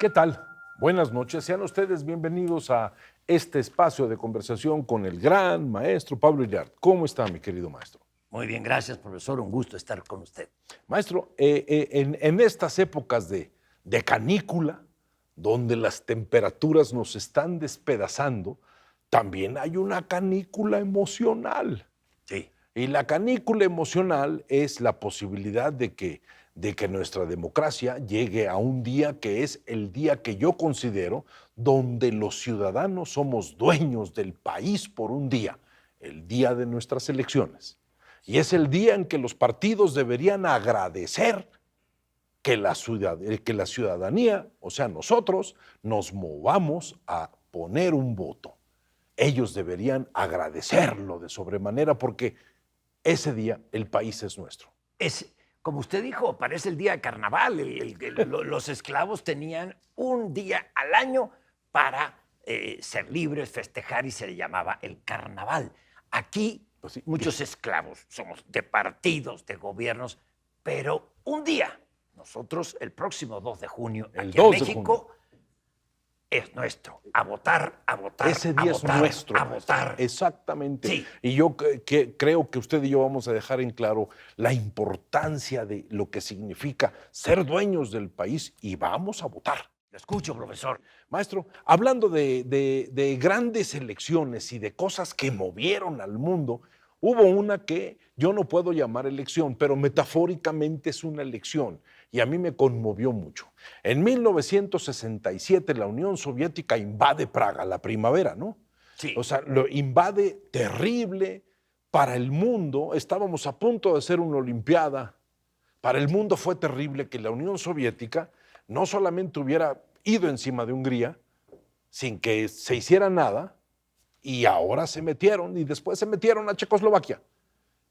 ¿Qué tal? Buenas noches. Sean ustedes bienvenidos a este espacio de conversación con el gran maestro Pablo Iriart. ¿Cómo está, mi querido maestro? Muy bien, gracias, profesor. Un gusto estar con usted. Maestro, en estas épocas de canícula, donde las temperaturas nos están despedazando, también hay una canícula emocional. Sí. Y la canícula emocional es la posibilidad de que nuestra democracia llegue a un día que es el día que yo considero donde los ciudadanos somos dueños del país por un día, el día de nuestras elecciones. Y es el día en que los partidos deberían agradecer que la ciudadanía, o sea, nosotros, nos movamos a poner un voto. Ellos deberían agradecerlo de sobremanera porque ese día el país es nuestro. Es, como usted dijo, parece el día de carnaval. Los esclavos tenían un día al año para ser libres, festejar, y se le llamaba el carnaval. Aquí, Pues sí. muchos esclavos somos de partidos, de gobiernos, pero un día, nosotros el próximo 2 de junio, El aquí 2 en de México, es nuestro. A votar, a votar, Ese día a votar, es nuestro. a votar. Exactamente. Sí. Y yo creo que usted y yo vamos a dejar en claro la importancia de lo que significa ser dueños del país y vamos a votar. Lo escucho, profesor. Maestro, hablando de grandes elecciones y de cosas que movieron al mundo, hubo una que yo no puedo llamar elección, pero metafóricamente es una elección y a mí me conmovió mucho. En 1967 la Unión Soviética invade Praga, la primavera, ¿no? Sí. O sea, lo invade terrible para el mundo. Estábamos a punto de hacer una olimpiada. Para el mundo fue terrible que la Unión Soviética no solamente hubiera ido encima de Hungría sin que se hiciera nada, y ahora se metieron, y después se metieron a Checoslovaquia.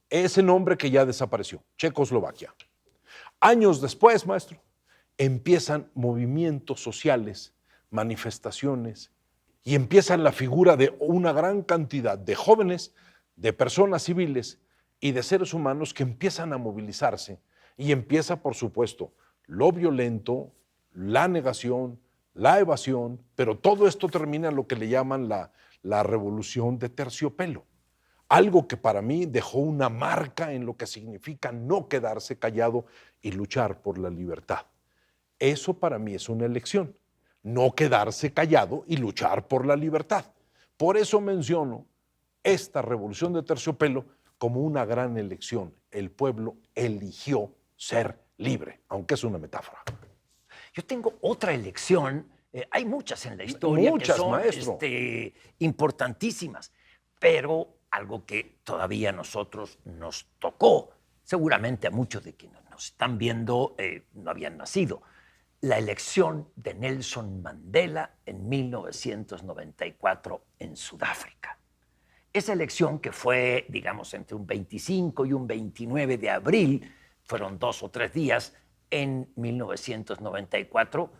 Ese nombre que ya desapareció, Checoslovaquia. Años después, maestro, empiezan movimientos sociales, manifestaciones, y empiezan la figura de una gran cantidad de jóvenes, de personas civiles y de seres humanos que empiezan a movilizarse, y empieza, por supuesto, lo violento, la negación, la evasión, pero todo esto termina en lo que le llaman la revolución de terciopelo. Algo que para mí dejó una marca en lo que significa no quedarse callado y luchar por la libertad. Eso para mí es una elección, no quedarse callado y luchar por la libertad. Por eso menciono esta revolución de terciopelo como una gran elección. El pueblo eligió ser libre, aunque es una metáfora. Yo tengo otra elección. Hay muchas en la historia Muchas, que son maestro. importantísimas, pero algo que todavía a nosotros nos tocó, seguramente a muchos de quienes nos están viendo no habían nacido, la elección de Nelson Mandela en 1994 en Sudáfrica. Esa elección, que fue, digamos, entre un 25 y un 29 de abril, fueron 2 o 3 días en 1994,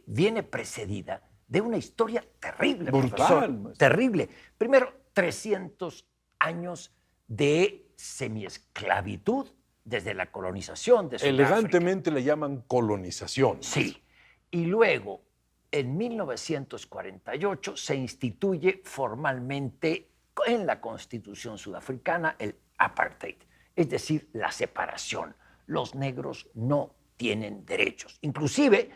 viene precedida de una historia terrible, Brutal, profesor. maestro. Terrible. Primero, 300 años de semiesclavitud desde la colonización de Sudáfrica. Elegantemente le llaman colonización. Sí. Y luego, en 1948, se instituye formalmente en la Constitución sudafricana el apartheid, es decir, la separación. Los negros no tienen derechos. Inclusive,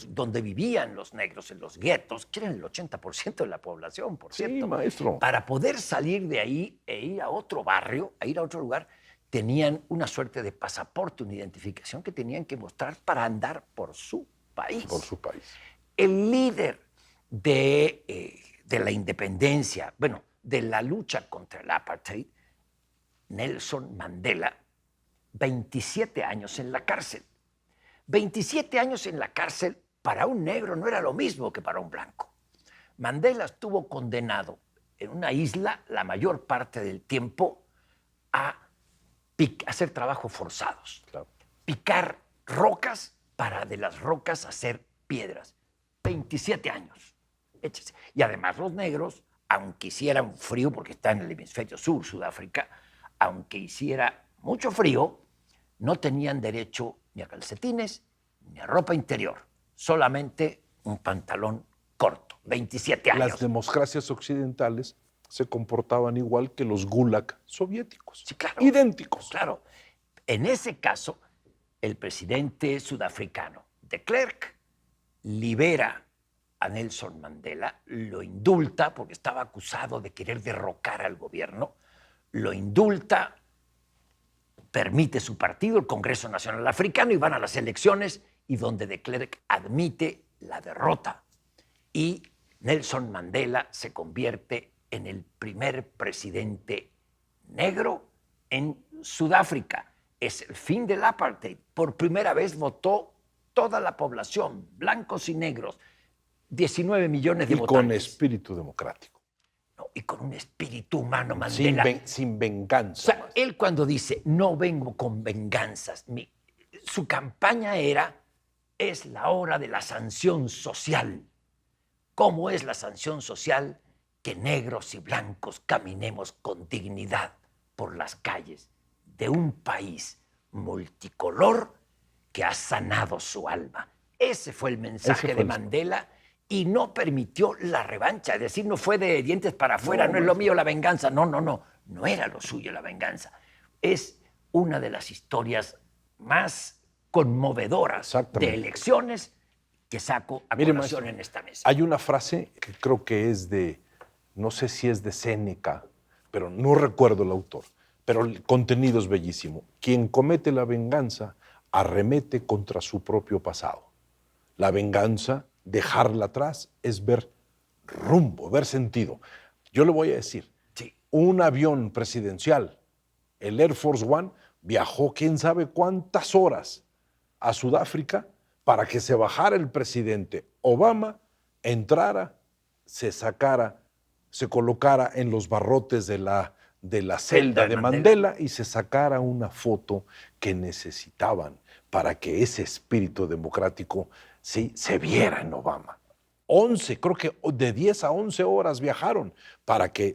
donde vivían los negros, en los guetos, que eran el 80% de la población, por cierto. Sí, maestro. Para poder salir de ahí e ir a otro barrio, a ir a otro lugar, tenían una suerte de pasaporte, una identificación que tenían que mostrar para andar por su país. Por su país. El líder de la independencia, bueno, de la lucha contra el apartheid, Nelson Mandela, 27 años en la cárcel. 27 años en la cárcel para un negro no era lo mismo que para un blanco. Mandela estuvo condenado en una isla la mayor parte del tiempo a hacer trabajos forzados. Claro. Picar rocas para de las rocas hacer piedras. 27 años. Échese. Y además los negros, aunque hiciera un frío, porque está en el hemisferio sur, Sudáfrica, aunque hiciera mucho frío, no tenían derecho ni a calcetines ni a ropa interior, solamente un pantalón corto, 27 años. Las democracias occidentales se comportaban igual que los gulag soviéticos. Sí, claro. Idénticos. Claro. En ese caso, el presidente sudafricano de Klerk libera a Nelson Mandela, lo indulta porque estaba acusado de querer derrocar al gobierno, lo indulta, permite su partido, el Congreso Nacional Africano, y van a las elecciones, y donde de Klerk admite la derrota. Y Nelson Mandela se convierte en el primer presidente negro en Sudáfrica. Es el fin del apartheid. Por primera vez votó toda la población, blancos y negros, 19 millones de Y votantes. con espíritu democrático. No, y con un espíritu humano, Mandela. Sin venganza. O sea, él cuando dice, no vengo con venganzas, su campaña era, es la hora de la sanción social. ¿Cómo es la sanción social? Que negros y blancos caminemos con dignidad por las calles de un país multicolor que ha sanado su alma. Ese fue el mensaje de Mandela y no permitió la revancha. Es decir, no fue de dientes para afuera, no es lo mío la venganza. No, no, no. No era lo suyo la venganza. Es una de las historias más conmovedoras de elecciones que saco a colación en esta mesa. Hay una frase que creo que es de, no sé si es de Séneca, pero no recuerdo el autor, pero el contenido es bellísimo. Quien comete la venganza arremete contra su propio pasado. La venganza, dejarla atrás, es ver rumbo, ver sentido. Yo le voy a decir, un avión presidencial, el Air Force One, viajó quién sabe cuántas horas a Sudáfrica para que se bajara el presidente Obama, entrara, se sacara, se colocara en los barrotes de la celda de Mandela y se sacara una foto que necesitaban para que ese espíritu democrático se viera en Obama. 11, creo que de 10 a 11 horas viajaron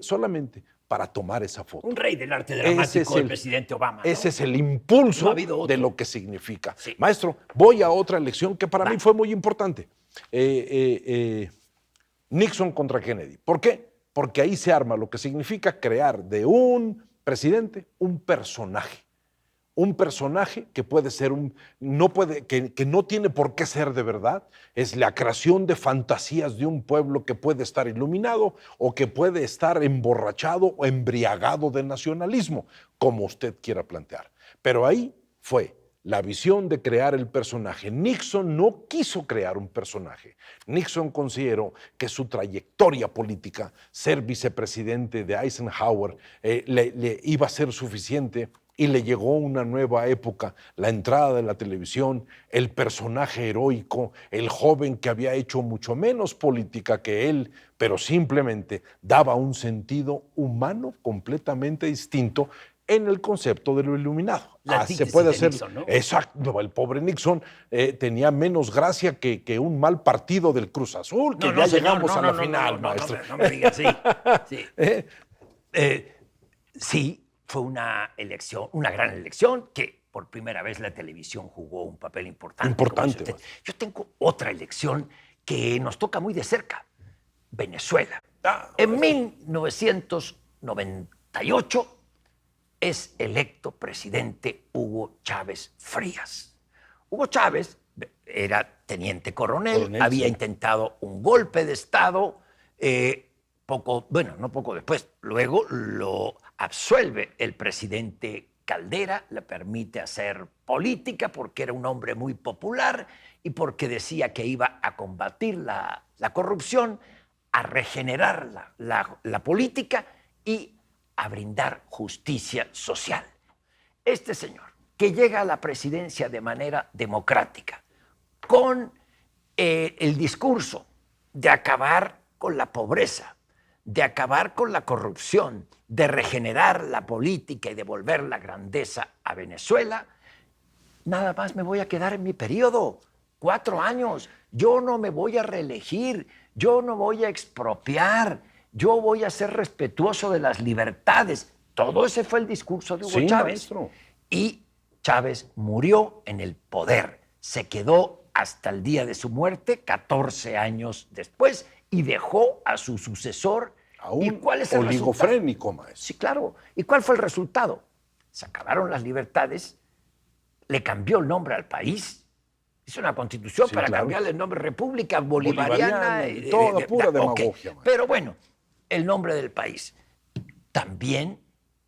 solamente para tomar esa foto. Un rey del arte dramático del presidente Obama, ¿no? Ese es el impulso de lo que significa. Sí. Maestro, voy a otra elección que para mí fue muy importante. Nixon contra Kennedy. ¿Por qué? Porque ahí se arma lo que significa crear de un presidente un personaje. Un personaje que puede ser que no tiene por qué ser de verdad, es la creación de fantasías de un pueblo que puede estar iluminado o que puede estar emborrachado o embriagado de nacionalismo, como usted quiera plantear. Pero ahí fue la visión de crear el personaje. Nixon no quiso crear un personaje. Nixon consideró que su trayectoria política, ser vicepresidente de Eisenhower, le iba a ser suficiente. Y le llegó una nueva época, la entrada de la televisión, el personaje heroico, el joven que había hecho mucho menos política que él, pero simplemente daba un sentido humano completamente distinto en el concepto de lo iluminado. Se puede hacer. Nixon, ¿no? Exacto, el pobre Nixon tenía menos gracia que un mal partido del Cruz Azul, que llegamos a la final, maestro. No me digas, sí. Sí. Fue una elección, una gran elección, que por primera vez la televisión jugó un papel importante. Yo tengo otra elección que nos toca muy de cerca, Venezuela. En 1998 es electo presidente Hugo Chávez Frías. Hugo Chávez era teniente coronel, había intentado un golpe de Estado, no poco después, luego lo absuelve el presidente Caldera, le permite hacer política porque era un hombre muy popular y porque decía que iba a combatir la corrupción, a regenerar la política y a brindar justicia social. Este señor, que llega a la presidencia de manera democrática, con el discurso de acabar con la pobreza, de acabar con la corrupción, de regenerar la política y devolver la grandeza a Venezuela, nada más me voy a quedar en mi periodo, 4 años. Yo no me voy a reelegir, yo no voy a expropiar, yo voy a ser respetuoso de las libertades. Todo ese fue el discurso de Hugo Chávez. Maestro. Y Chávez murió en el poder, se quedó hasta el día de su muerte, 14 años después, y dejó a su sucesor. A un ¿Y cuál es el oligofrénico, maestro. Sí, claro. ¿Y cuál fue el resultado? Se acabaron las libertades, le cambió el nombre al país, hizo una constitución Sí, para claro. cambiarle el nombre República Bolivariana. Y toda pura ok. demagogia, maestro. Pero bueno, el nombre del país. También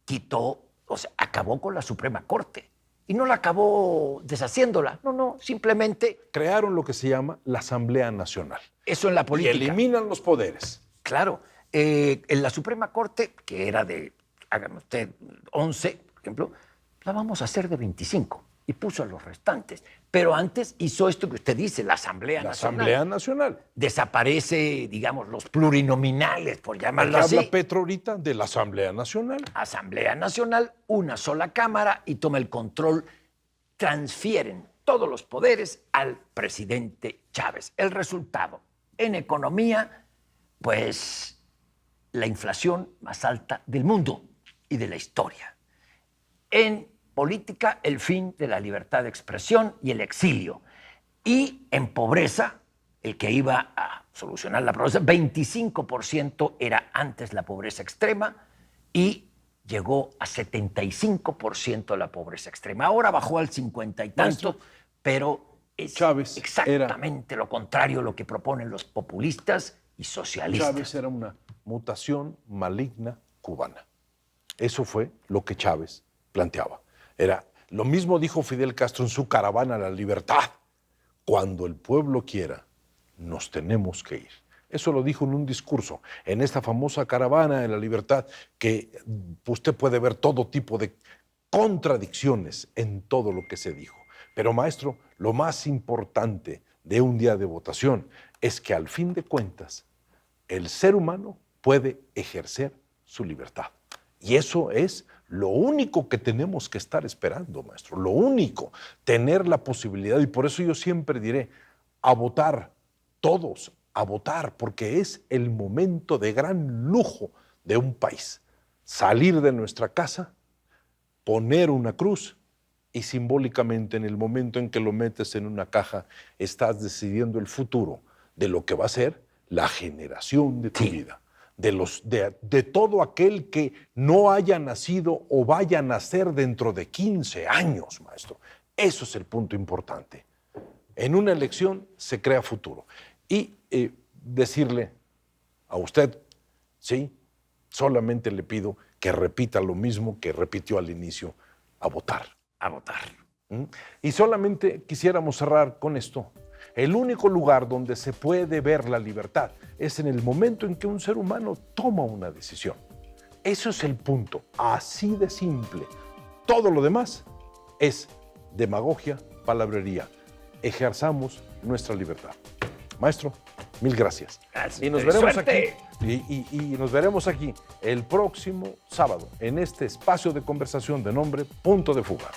quitó, o sea, acabó con la Suprema Corte. Y no la acabó deshaciéndola. No, simplemente Crearon lo que se llama la Asamblea Nacional. eso en la Y política. eliminan los poderes. Claro, en la Suprema Corte, que era de, hágame usted, 11, por ejemplo, la vamos a hacer de 25 y puso a los restantes. Pero antes hizo esto que usted dice, la Asamblea La Nacional. Asamblea Nacional. Desaparece, digamos, los plurinominales, por llamarlo Habla así. Petro ahorita de la Asamblea Nacional. Asamblea Nacional, una sola Cámara y toma el control. Transfieren todos los poderes al presidente Chávez. El resultado, en economía, pues la inflación más alta del mundo y de la historia. En política, el fin de la libertad de expresión y el exilio. Y en pobreza, el que iba a solucionar la pobreza, 25% era antes la pobreza extrema y llegó a 75% la pobreza extrema. Ahora bajó al 50 y tanto, Maestro, pero es Chávez exactamente lo contrario a lo que proponen los populistas y socialistas. Chávez era una mutación maligna cubana. Eso fue lo que Chávez planteaba. Era lo mismo dijo Fidel Castro en su caravana a la libertad. Cuando el pueblo quiera, nos tenemos que ir. Eso lo dijo en un discurso, en esta famosa caravana de la libertad, que usted puede ver todo tipo de contradicciones en todo lo que se dijo. Pero maestro, lo más importante de un día de votación es que al fin de cuentas el ser humano puede ejercer su libertad. Y eso es lo único que tenemos que estar esperando, maestro. Lo único, tener la posibilidad. Y por eso yo siempre diré, a votar, todos a votar, porque es el momento de gran lujo de un país. Salir de nuestra casa, poner una cruz y simbólicamente en el momento en que lo metes en una caja, estás decidiendo el futuro de lo que va a ser la generación de tu vida. De todo aquel que no haya nacido o vaya a nacer dentro de 15 años, maestro. Eso es el punto importante. En una elección se crea futuro. Y decirle a usted, sí, solamente le pido que repita lo mismo que repitió al inicio, a votar. A votar. Y solamente quisiéramos cerrar con esto. El único lugar donde se puede ver la libertad es en el momento en que un ser humano toma una decisión. Eso es el punto, así de simple. Todo lo demás es demagogia, palabrería. Ejerzamos nuestra libertad. Maestro, mil gracias. Gracias. Y nos veremos ¡Suerte! aquí. Y nos veremos aquí el próximo sábado en este espacio de conversación de nombre Punto de Fuga.